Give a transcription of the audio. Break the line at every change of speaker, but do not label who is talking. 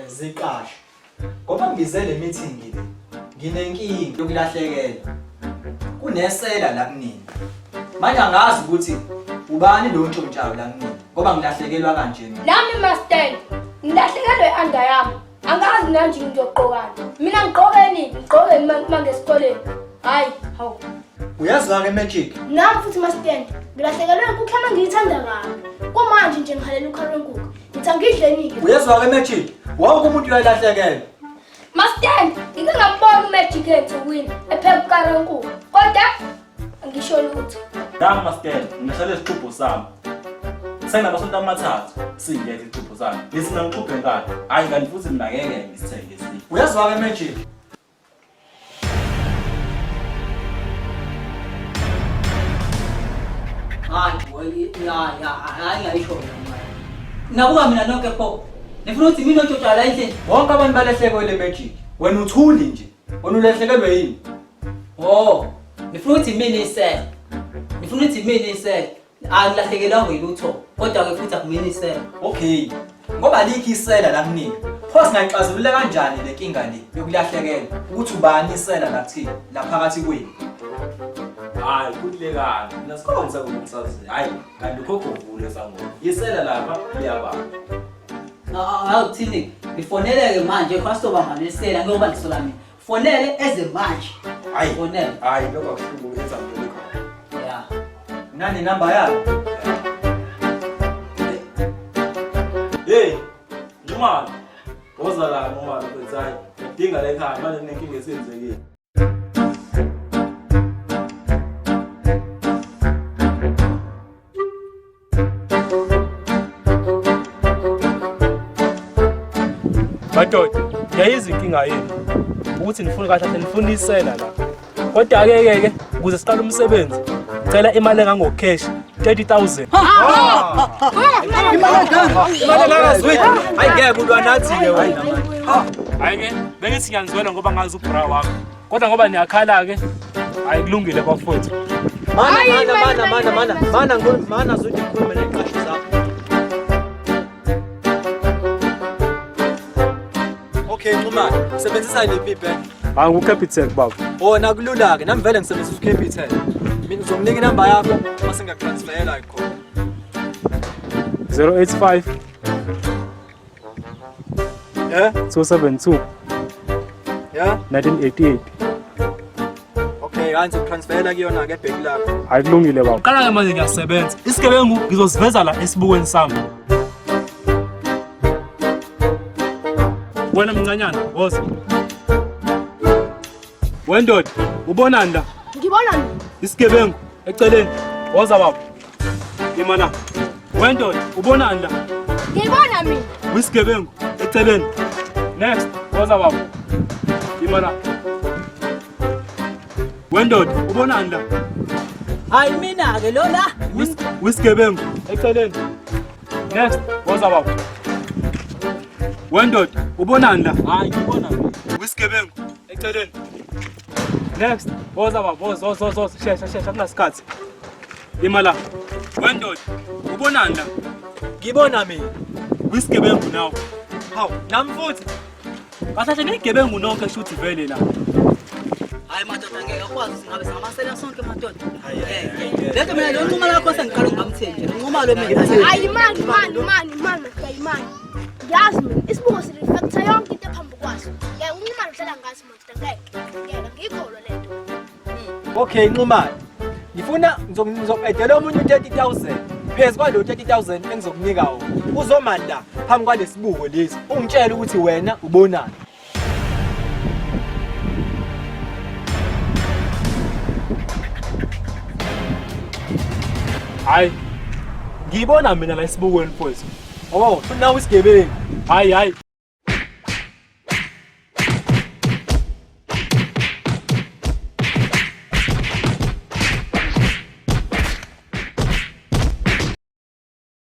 Zikasha. Ngoba ngize le meeting le. Nginenkingi yokulahlekela. Kunesela la kunini. Manje angazi ukuthi ubani lo ntshontshayo la kunini. Ngoba ngilahlekelwa kanje mina.
Nami master, ngilahlekelwe anda yami. Angazi nanje ngizogqokana. Mina ngigqokeni, ngigqoke manje esikoleni. Hayi, hawu.
Uyazwa ke magic?
Nami futhi master, ngilahlekelwe ukukhama ngiyithanda kabi. Komanje nje ngihalela ukharenkukhu. Ngitha ngidlenike.
Uyazwa ke magic? Wonke umuntu uyalahlekela.
Master, ngike ngambona uMagic eThekwini epheka ukharenkukhu. Kodwa angisho lutho.
Nami master, ngihlale isixubho sami. Senginabasonto amathathu, singeke isixubho sami. Lesi ngixubhe ngani? Hayi kanti futhi mina ngeke ngisithenge isici.
Uyazwa ke magic?
Hayi ngayisho mina. Nabuka mina nonke pho. Nifuna ukuthi mina ntshontsha la endlini.
Wonke abantu balahlekelwe le magic. Wena uthuli nje. Wena ulahlekelwe yini?
Oh, nifuna ukuthi mina isela. Nifuna ukuthi mina isela. Angilahlekelanga yilutho. Kodwa ke futhi akumina isela.
Okay. Ngoba likhi isela la kunini. Pho singayixazulula kanjani le nkinga le yokulahlekelwa? Ukuthi ubani isela la kuthini? La phakathi kwenu.
Hayi kuhlekana. Mina sikhonza ngokusazi. Hayi kanti ukhokho uvule sangoma. Yisela lapha liyababa.
Awuthini? Nifoneleke manje kwastoba nganesela ngoba ndisola mina. Fonele eze manje.
Hayi.
Fonele.
Hayi lokho akuhlubu yenza ngolokho.
Yeah.
Nani namba yakho?
Hey, Njumani. Woza la ngoba mfethu hayi. Udinga la ekhaya manje kunenkinga esenzekile.
Madoda, yayizi inkinga yini ukuthi nifuna kahle nifuna isela la. Kodwa ke ukuze siqale umsebenzi, ngicela imali engangocash 30,000.
Imali engazwi. Hayi ngeke ulwa nathi ke wena manje.
Hayi ke, bengithi ngiyanizwela ngoba ngazi ubra wakho. Kodwa ngoba niyakhala ke, ayikulungile bafowethu.
Mana zothi ngikhulume neqhashi zakho. Okay, Nxumalo, sebenzisa le pipe.
Hayi nguCapitec baba.
Oh, nakulula ke, nami vele ngisebenzisa uCapital. Mina uzonginika inamba yakho mase ngiyatransferela khona.
085 272 1988.
Okay, hansi utransferela kuyona ke bank lakho.
Ayikulungile baba. Qala ke manje ngiyasebenza. Isigebengu ngizosiveza la esibukweni sami. Wena mncanyana, woza. Wendoda, ubonani la?
Ngibona nini?
Isigebengu eceleni. Woza baba. Imana. Wendoda, ubonani la?
Ngibona mina.
Isigebengu eceleni. Next, woza baba. Imana. Wendoda, ubonani la?
Hayi mina ke lo la.
Isigebengu eceleni. Next, woza baba. Wendoda, ubonani la?
Hayi ngibona mina.
Isigebengu eceleni. Next, woza baba, woza, shesha kunasikhathi. Imala. Wendoda, ubonani la?
Ngibona mina.
Isigebengu nawo.
Hawu, nami futhi.
Kahle ngegebengu nonke shuthi vele la.
Hayi madoda ngeke akwazi singabe singamasela sonke madoda. Lethe mina lo nquma lakho sengiqala ngamthenje. Nquma lo mina.
Hayi imali, imali. Yazi mina isibuko sirefactor yonke into ephambi kwaso. Ngeke unquma udlala ngazi madoda ngeke ngikholwa lento.
Okay, Nxumalo. Ngifuna ngizoqedela omunye 30,000. Phezulu kwalo 30,000 engizokunika wona. Uzomani la phambi kwalesibuko lesi. Ungitshela ukuthi wena ubonani.
Hayi. Ngibona mina la esibukweni mfowethu.
Oh, funa isigebengu.
Hayi.